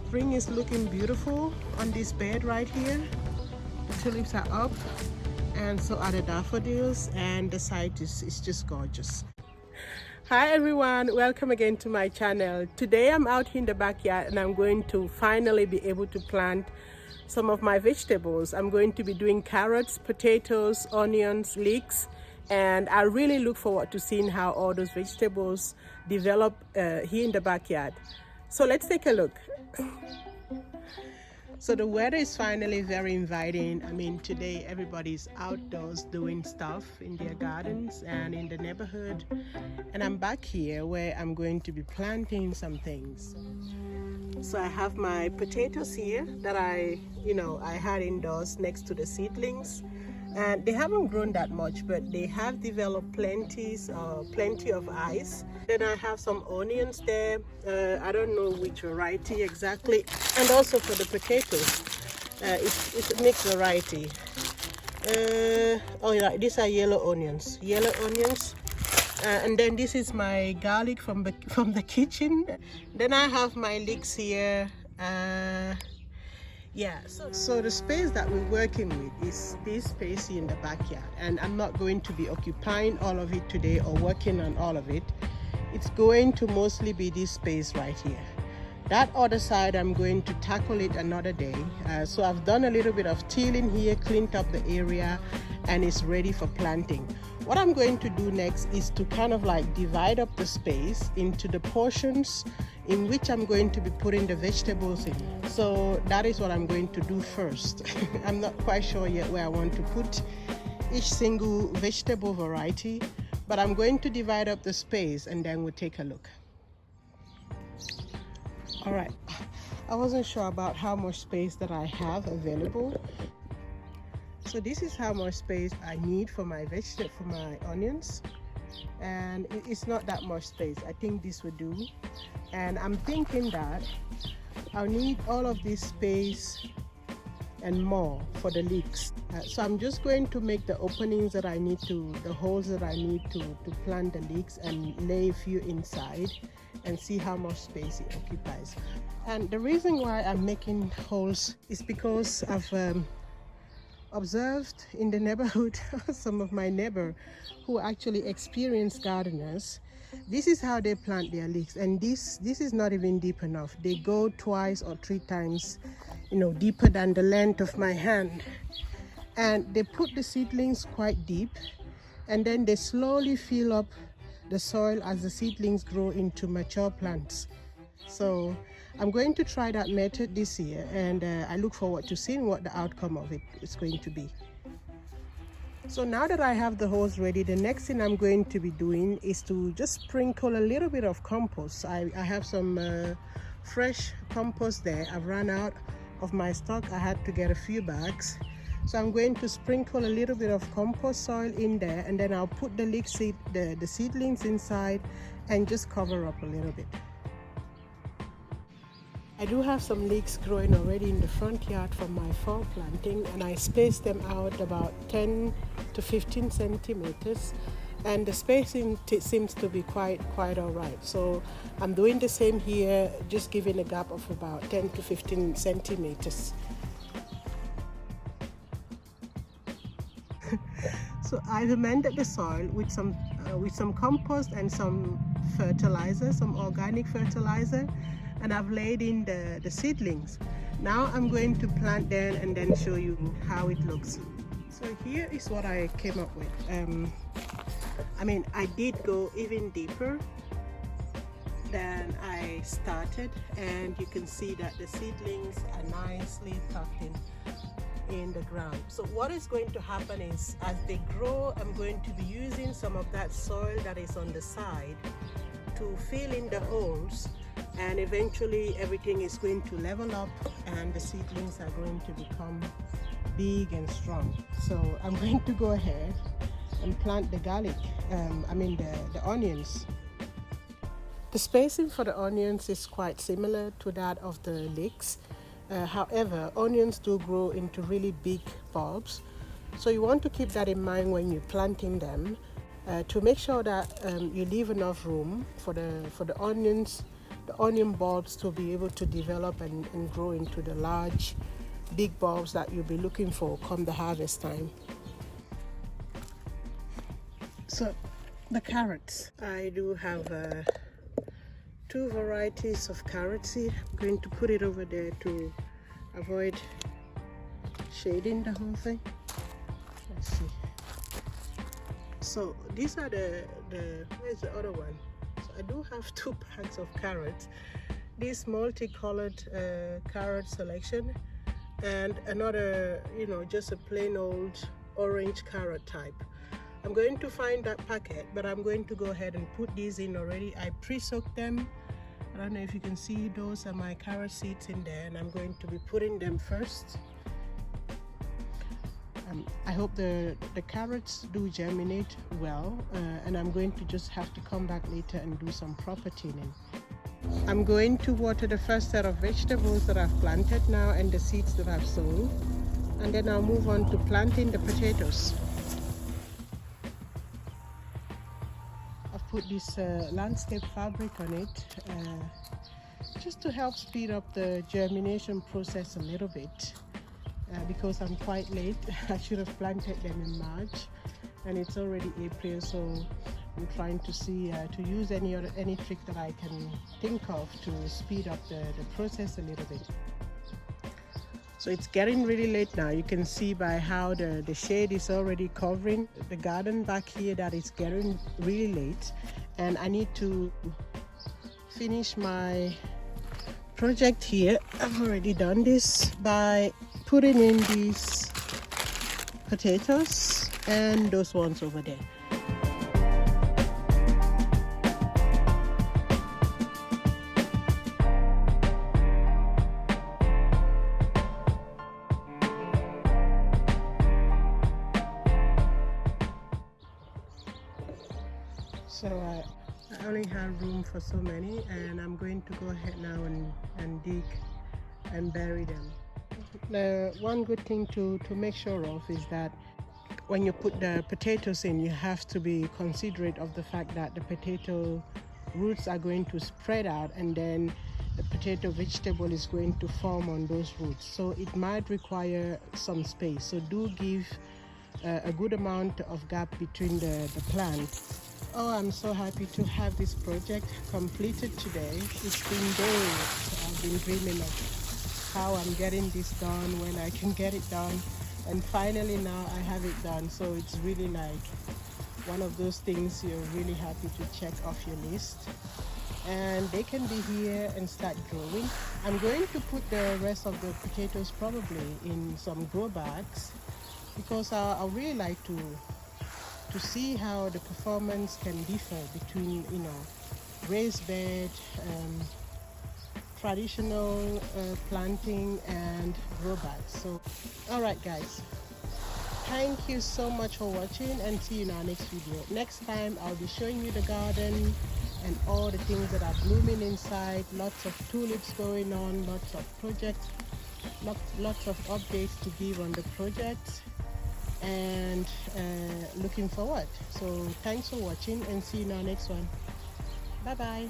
Spring is looking beautiful on this bed right here. The tulips are up, and so are the daffodils, and the site is just gorgeous. Hi everyone, welcome again to my channel. Today I'm out here in the backyard and I'm going to finally be able to plant some of my vegetables. I'm going to be doing carrots, potatoes, onions, leeks, and I really look forward to seeing how all those vegetables develop here in the backyard. So let's take a look. So the weather is finally very inviting. I mean, today everybody's outdoors doing stuff in their gardens and in the neighborhood. And I'm back here where I'm going to be planting some things. So I have my potatoes here that I had indoors next to the seedlings. And they haven't grown that much, but they have developed plenty of eyes. Then I have some onions there. I don't know which variety exactly. And also for the potatoes, it's a mixed variety. Oh yeah, these are yellow onions. And then this is my garlic from the kitchen. Then I have my leeks here. Yeah, so the space that we're working with is this space here in the backyard, and I'm not going to be occupying all of it today or working on all of it. It's going to mostly be this space right here. That other side I'm going to tackle it another day. So I've done a little bit of tilling here, cleaned up the area, and it's ready for planting. What I'm going to do next is to kind of like divide up the space into the portions in which I'm going to be putting the vegetables in. So that is what I'm going to do first. I'm not quite sure yet where I want to put each single vegetable variety, but I'm going to divide up the space and then we'll take a look. All right, I wasn't sure about how much space that I have available. So this is how much space I need for my onions, and it's not that much space. I think this would do, and I'm thinking that I'll need all of this space and more for the leeks. So I'm just going to make the openings that I need to, the holes that I need to plant the leeks, and lay a few inside and see how much space it occupies. And the reason why I'm making holes is because I've observed in the neighborhood some of my neighbors who actually experienced gardeners. This is how they plant their leeks, and this is not even deep enough. They go 2 or 3 times deeper than the length of my hand, and they put the seedlings quite deep, and then they slowly fill up the soil as the seedlings grow into mature plants. So I'm going to try that method this year, and I look forward to seeing what the outcome of it is going to be. So now that I have the holes ready, the next thing I'm going to be doing is to just sprinkle a little bit of compost. I have some fresh compost there. I've run out of my stock. I had to get a few bags. So I'm going to sprinkle a little bit of compost soil in there, and then I'll put the leek the seedlings inside and just cover up a little bit. I do have some leeks growing already in the front yard from my fall planting, and I spaced them out about 10 to 15 centimeters, and the spacing seems to be quite all right. So I'm doing the same here, just giving a gap of about 10 to 15 centimeters. So I've amended the soil with some compost and some fertilizer, some organic fertilizer, and I've laid in the seedlings. Now I'm going to plant them and then show you how it looks. So here is what I came up with. I mean, I did go even deeper than I started, and you can see that the seedlings are nicely tucked in the ground. So what is going to happen is, as they grow, I'm going to be using some of that soil that is on the side to fill in the holes, and eventually everything is going to level up and the seedlings are going to become big and strong. So I'm going to go ahead and plant the garlic, the onions. The spacing for the onions is quite similar to that of the leeks. However, onions do grow into really big bulbs, so you want to keep that in mind when you're planting them, to make sure that you leave enough room for the onions the onion bulbs to be able to develop and grow into the large, big bulbs that you'll be looking for come the harvest time. So the carrots, I do have 2 varieties of carrot seed. I'm going to put it over there to avoid shading the whole thing. Let's see. So these are where's the other one? So I do have 2 packs of carrots. This multicolored carrot selection, and another, just a plain old orange carrot type. I'm going to find that packet, but I'm going to go ahead and put these in already. I pre-soaked them. I don't know if you can see, those are my carrot seeds in there, and I'm going to be putting them first. I hope the carrots do germinate well, and I'm going to just have to come back later and do some proper thinning. I'm going to water the first set of vegetables that I've planted now and the seeds that I've sown, and then I'll move on to planting the potatoes. I've put this landscape fabric on it just to help speed up the germination process a little bit. Because I'm quite late. I should have planted them in March, and it's already April, so I'm trying to see to use any trick that I can think of to speed up the process a little bit. So it's getting really late now. You can see by how the shade is already covering the garden back here that it's getting really late, and I need to finish my project here. I've already done this by putting in these potatoes and those ones over there. So I only have room for so many, and I'm going to go ahead now and dig and bury them. The one good thing to make sure of is that when you put the potatoes in, you have to be considerate of the fact that the potato roots are going to spread out, and then the potato vegetable is going to form on those roots. So it might require some space. So do give a good amount of gap between the plants. Oh, I'm so happy to have this project completed today. It's been days I've been dreaming of how I'm getting this done, when I can get it done, and finally now I have it done. So it's really like one of those things you're really happy to check off your list, and they can be here and start growing. I'm going to put the rest of the potatoes probably in some grow bags, because I really like to see how the performance can differ between raised bed, traditional planting, and grow bags. So alright guys, thank you so much for watching, and see you in our next video. Next time I'll be showing you the garden and all the things that are blooming inside. Lots of tulips going on, lots of projects, lots of updates to give on the project, and looking forward. So thanks for watching, and see you in our next one. Bye bye.